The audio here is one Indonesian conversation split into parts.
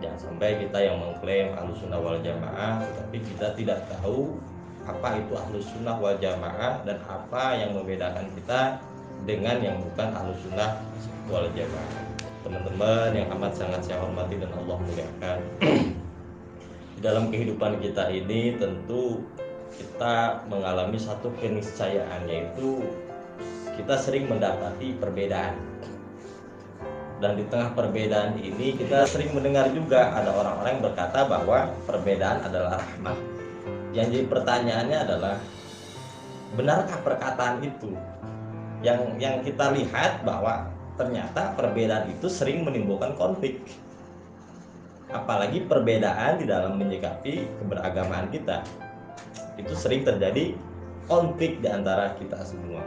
Jangan sampai kita yang mengklaim Ahlussunnah wal Jamaah tetapi kita tidak tahu apa itu Ahlussunnah wal Jamaah dan apa yang membedakan kita dengan yang bukan Ahlussunnah wal Jamaah. Teman-teman yang amat sangat saya hormati dan Allah muliakan, di dalam kehidupan kita ini tentu kita mengalami satu keniscayaan, yaitu kita sering mendapati perbedaan. Dan di tengah perbedaan ini kita sering mendengar juga ada orang-orang yang berkata bahwa perbedaan adalah rahmat. Yang jadi pertanyaannya adalah, benarkah perkataan itu? Yang kita lihat bahwa ternyata perbedaan itu sering menimbulkan konflik. Apalagi perbedaan di dalam menyikapi keberagamaan kita. Itu sering terjadi konflik di antara kita semua.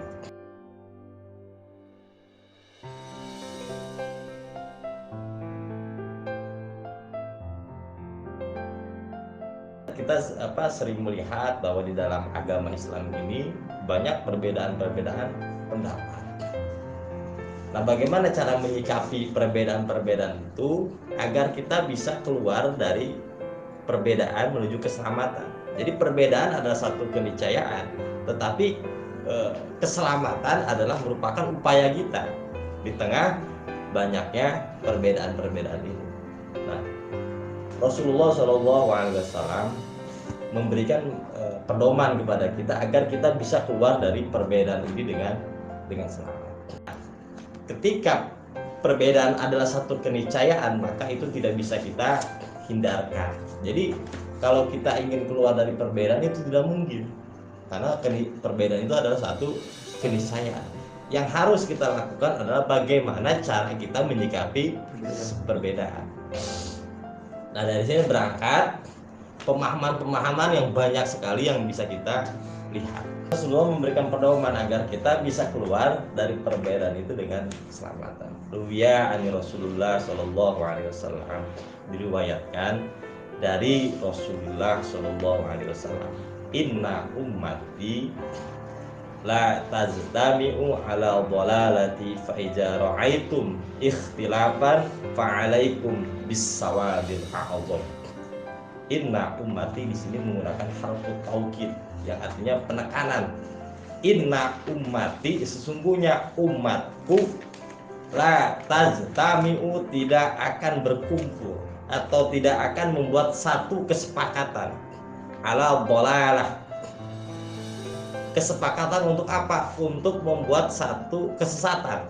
Kita sering melihat bahwa di dalam agama Islam ini banyak perbedaan-perbedaan pendapat. Nah, bagaimana cara menyikapi perbedaan-perbedaan itu agar kita bisa keluar dari perbedaan menuju keselamatan. Jadi perbedaan adalah satu keniscayaan, tetapi keselamatan adalah merupakan upaya kita di tengah banyaknya perbedaan-perbedaan ini. Nah, Rasulullah SAW memberikan pedoman kepada kita agar kita bisa keluar dari perbedaan ini dengan selamat. Ketika perbedaan adalah satu keniscayaan, maka itu tidak bisa kita hindarkan. Jadi kalau kita ingin keluar dari perbedaan itu tidak mungkin, karena perbedaan itu adalah satu keniscayaan. Yang harus kita lakukan adalah bagaimana cara kita menyikapi perbedaan. Nah, dari sini berangkat pemahaman-pemahaman yang banyak sekali yang bisa kita lihat. Rasulullah memberikan pedoman agar kita bisa keluar dari perbedaan itu dengan keselamatan. Ruwiya ani Rasulullah Shallallahu Alaihi Wasallam, diriwayatkan dari Rasulullah Shallallahu Alaihi Wasallam, inna ummati la tajtami'u ala dhalalati fa iza ra'aitum ikhtilafan fa 'alaikum bis-sawadil a'dham. Inna ummati di sini menggunakan harfu taukid yang artinya penekanan. Inna ummati, sesungguhnya umatku, la tajtami'u, tidak akan berkumpul atau tidak akan membuat satu kesepakatan, ala dhalalah. Kesepakatan untuk apa? Untuk membuat satu kesesatan.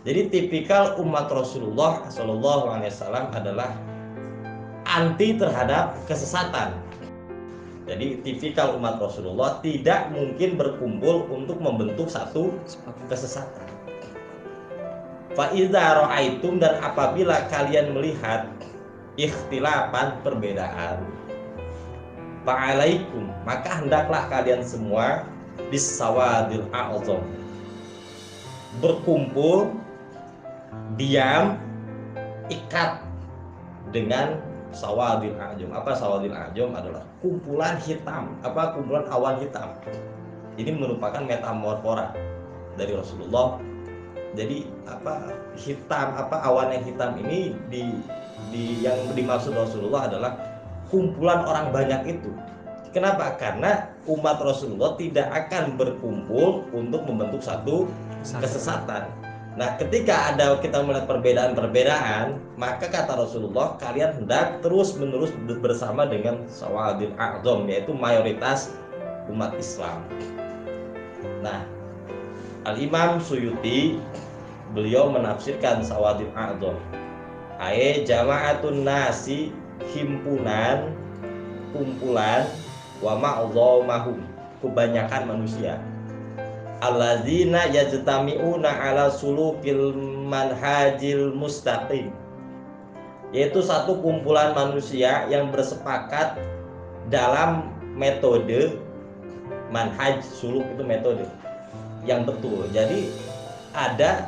Jadi tipikal umat Rasulullah SAW adalah anti terhadap kesesatan. Jadi tipikal umat Rasulullah tidak mungkin berkumpul untuk membentuk satu kesesatan. Fa idza ra'aitum, dan apabila kalian melihat ikhtilafan, perbedaan, fa'alaikum, maka hendaklah kalian semua bis-sawadil a'zam, berkumpul, diam, ikat dengan sawadil a'jam. Apa sawadil a'jam? Adalah kumpulan hitam, kumpulan awan hitam. Ini merupakan metamorfora dari Rasulullah. Jadi hitam, awan yang hitam ini yang dimaksud Rasulullah adalah kumpulan orang banyak itu. Kenapa? Karena umat Rasulullah tidak akan berkumpul untuk membentuk satu kesesatan. Nah, ketika kita melihat perbedaan-perbedaan, maka kata Rasulullah, kalian hendak terus-menerus bersama dengan sawadil a'zam, yaitu mayoritas umat Islam. Nah, Al-Imam Suyuti, beliau menafsirkan sawadil a'zam, jama'atun nasi, himpunan, kumpulan, wa ma'zamahum, kebanyakan manusia, allazina yajtami'una ala sulukil manhajil mustaqim, yaitu satu kumpulan manusia yang bersepakat dalam metode manhaj. Suluk itu metode yang betul. Jadi ada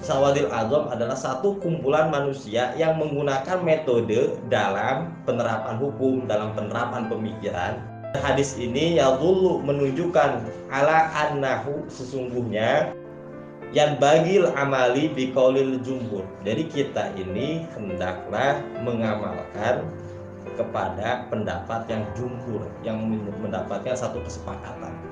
sawadil a'zam adalah satu kumpulan manusia yang menggunakan metode dalam penerapan hukum, dalam penerapan pemikiran. Hadis ini yadullu, menunjukkan ala annahu, sesungguhnya Yang bagil amali biqaulil jumhur. Jadi kita ini hendaklah mengamalkan kepada pendapat yang jumhur, yang mendapatkan satu kesepakatan.